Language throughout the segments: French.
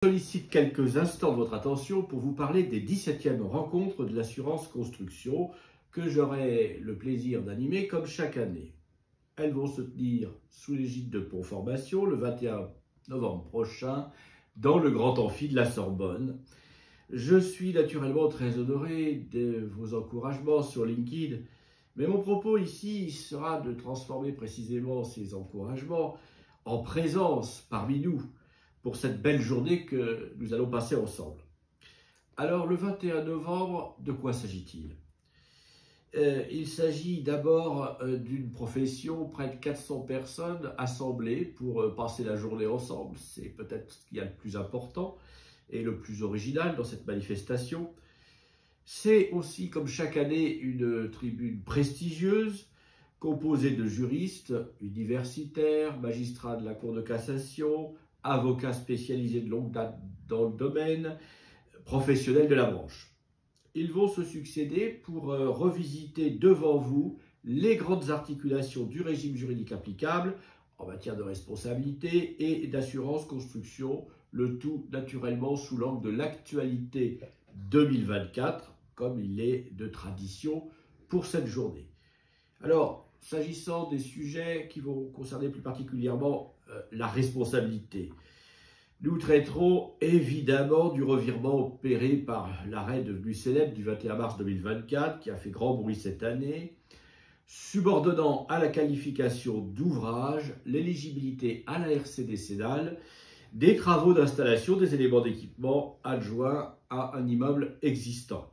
Je sollicite quelques instants de votre attention pour vous parler des 17e rencontres de l'assurance construction que j'aurai le plaisir d'animer comme chaque année. Elles vont se tenir sous l'égide de Pont Formation le 21 novembre prochain dans le Grand Amphi de la Sorbonne. Je suis naturellement très honoré de vos encouragements sur LinkedIn, mais mon propos ici sera de transformer précisément ces encouragements en présence parmi nous pour cette belle journée que nous allons passer ensemble. Alors, le 21 novembre, de quoi s'agit-il ? Il s'agit d'abord d'une profession, près de 400 personnes assemblées pour passer la journée ensemble. C'est peut-être ce qu'il y a le plus important et le plus original dans cette manifestation. C'est aussi, comme chaque année, une tribune prestigieuse composée de juristes, universitaires, magistrats de la Cour de cassation, avocats spécialisés de longue date dans le domaine, professionnels de la branche. Ils vont se succéder pour revisiter devant vous les grandes articulations du régime juridique applicable en matière de responsabilité et d'assurance construction, le tout naturellement sous l'angle de l'actualité 2024, comme il est de tradition pour cette journée. Alors, s'agissant des sujets qui vont concerner plus particulièrement la responsabilité, nous traiterons évidemment du revirement opéré par l'arrêt devenu célèbre du 21 mars 2024, qui a fait grand bruit cette année, subordonnant à la qualification d'ouvrage l'éligibilité à la RC décennale des travaux d'installation des éléments d'équipement adjoints à un immeuble existant.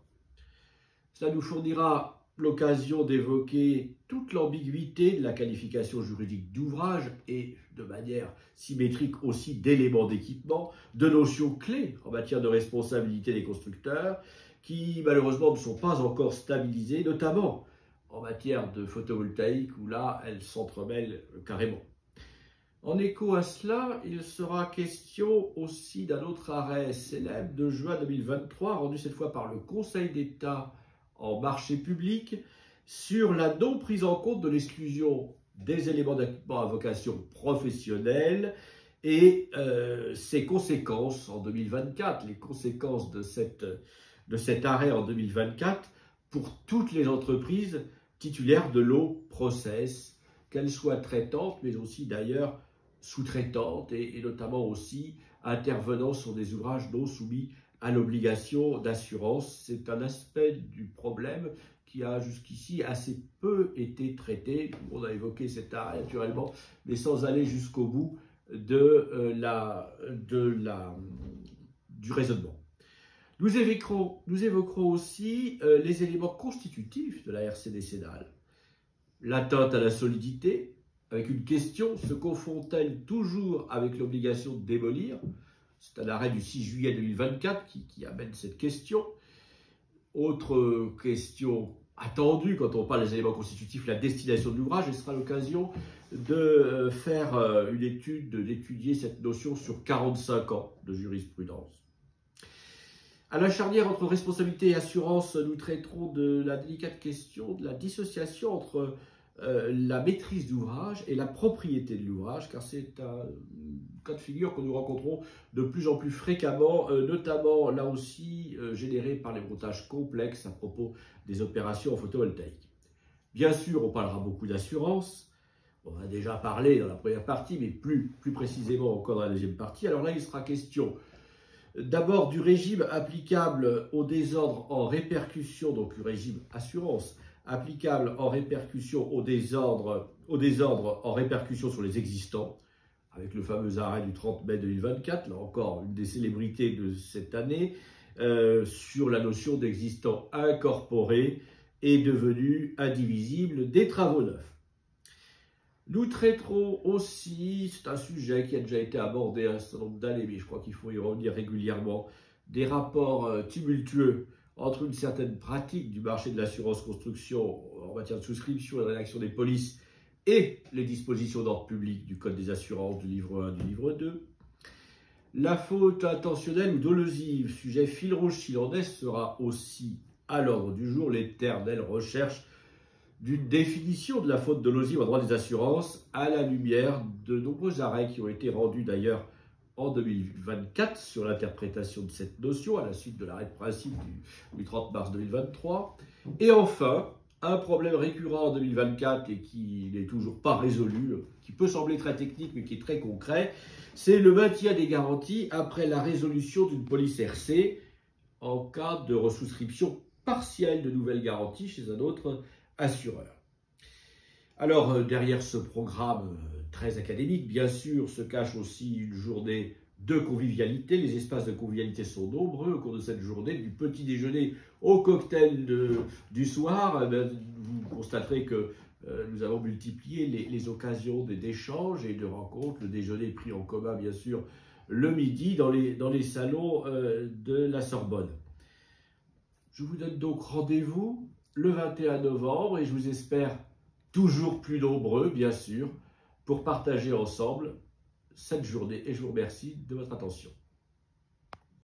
Cela nous fournira l'occasion d'évoquer toute l'ambiguïté de la qualification juridique d'ouvrage et de manière symétrique aussi d'éléments d'équipement, de notions clés en matière de responsabilité des constructeurs qui malheureusement ne sont pas encore stabilisées, notamment en matière de photovoltaïque où là elles s'entremêlent carrément. En écho à cela, il sera question aussi d'un autre arrêt célèbre de juin 2023 rendu cette fois par le Conseil d'État en marché public sur la non prise en compte de l'exclusion des éléments d'équipement à vocation professionnelle et ses conséquences en 2024, les conséquences de cet arrêt en 2024 pour toutes les entreprises titulaires de low process, qu'elles soient traitantes mais aussi d'ailleurs sous-traitantes et notamment aussi intervenant sur des ouvrages non soumis à l'obligation d'assurance. C'est un aspect du problème qui a jusqu'ici assez peu été traité. On a évoqué cet arrêt naturellement, mais sans aller jusqu'au bout du raisonnement. Nous évoquerons aussi les éléments constitutifs de la RC décennale. L'atteinte à la solidité, avec une question, se confond-elle toujours avec l'obligation de démolir ? C'est un arrêt du 6 juillet 2024 qui amène cette question. Autre question attendue quand on parle des éléments constitutifs, la destination de l'ouvrage, et ce sera l'occasion de faire une étude, d'étudier cette notion sur 45 ans de jurisprudence. À la charnière entre responsabilité et assurance, nous traiterons de la délicate question de la dissociation entre la maîtrise d'ouvrage et la propriété de l'ouvrage, car c'est un cas de figure que nous rencontrons de plus en plus fréquemment, notamment là aussi généré par les montages complexes à propos des opérations en photovoltaïque. Bien sûr, on parlera beaucoup d'assurance, on en a déjà parlé dans la première partie, mais plus précisément encore dans la deuxième partie. Alors là, il sera question d'abord du régime applicable au désordre en répercussion, donc le régime assurance, applicable en répercussion au désordre en répercussion sur les existants, avec le fameux arrêt du 30 mai 2024, là encore une des célébrités de cette année, sur la notion d'existant incorporé et devenu indivisible des travaux neufs. Nous traiterons aussi, c'est un sujet qui a déjà été abordé un certain nombre d'années, mais je crois qu'il faut y revenir régulièrement, des rapports tumultueux entre une certaine pratique du marché de l'assurance construction en matière de souscription et de rédaction des polices et les dispositions d'ordre public du Code des assurances du livre 1 du livre 2. La faute intentionnelle ou dolosive, sujet fil rouge s'il en est, sera aussi à l'ordre du jour, l'éternelle recherche d'une définition de la faute dolosive en droit des assurances à la lumière de nombreux arrêts qui ont été rendus d'ailleurs en 2024 sur l'interprétation de cette notion à la suite de l'arrêt de principe du 30 mars 2023. Et enfin, un problème récurrent en 2024 et qui n'est toujours pas résolu, qui peut sembler très technique mais qui est très concret, c'est le maintien des garanties après la résolution d'une police RC en cas de resouscription partielle de nouvelles garanties chez un autre assureur. Alors, derrière ce programme très académique, bien sûr, se cache aussi une journée de convivialité. Les espaces de convivialité sont nombreux au cours de cette journée, du petit déjeuner au cocktail du soir. Vous constaterez que nous avons multiplié les occasions d'échanges et de rencontres. Le déjeuner pris en commun, bien sûr, le midi dans les salons de la Sorbonne. Je vous donne donc rendez-vous le 21 novembre et je vous espère toujours plus nombreux, bien sûr, pour partager ensemble cette journée. Et je vous remercie de votre attention.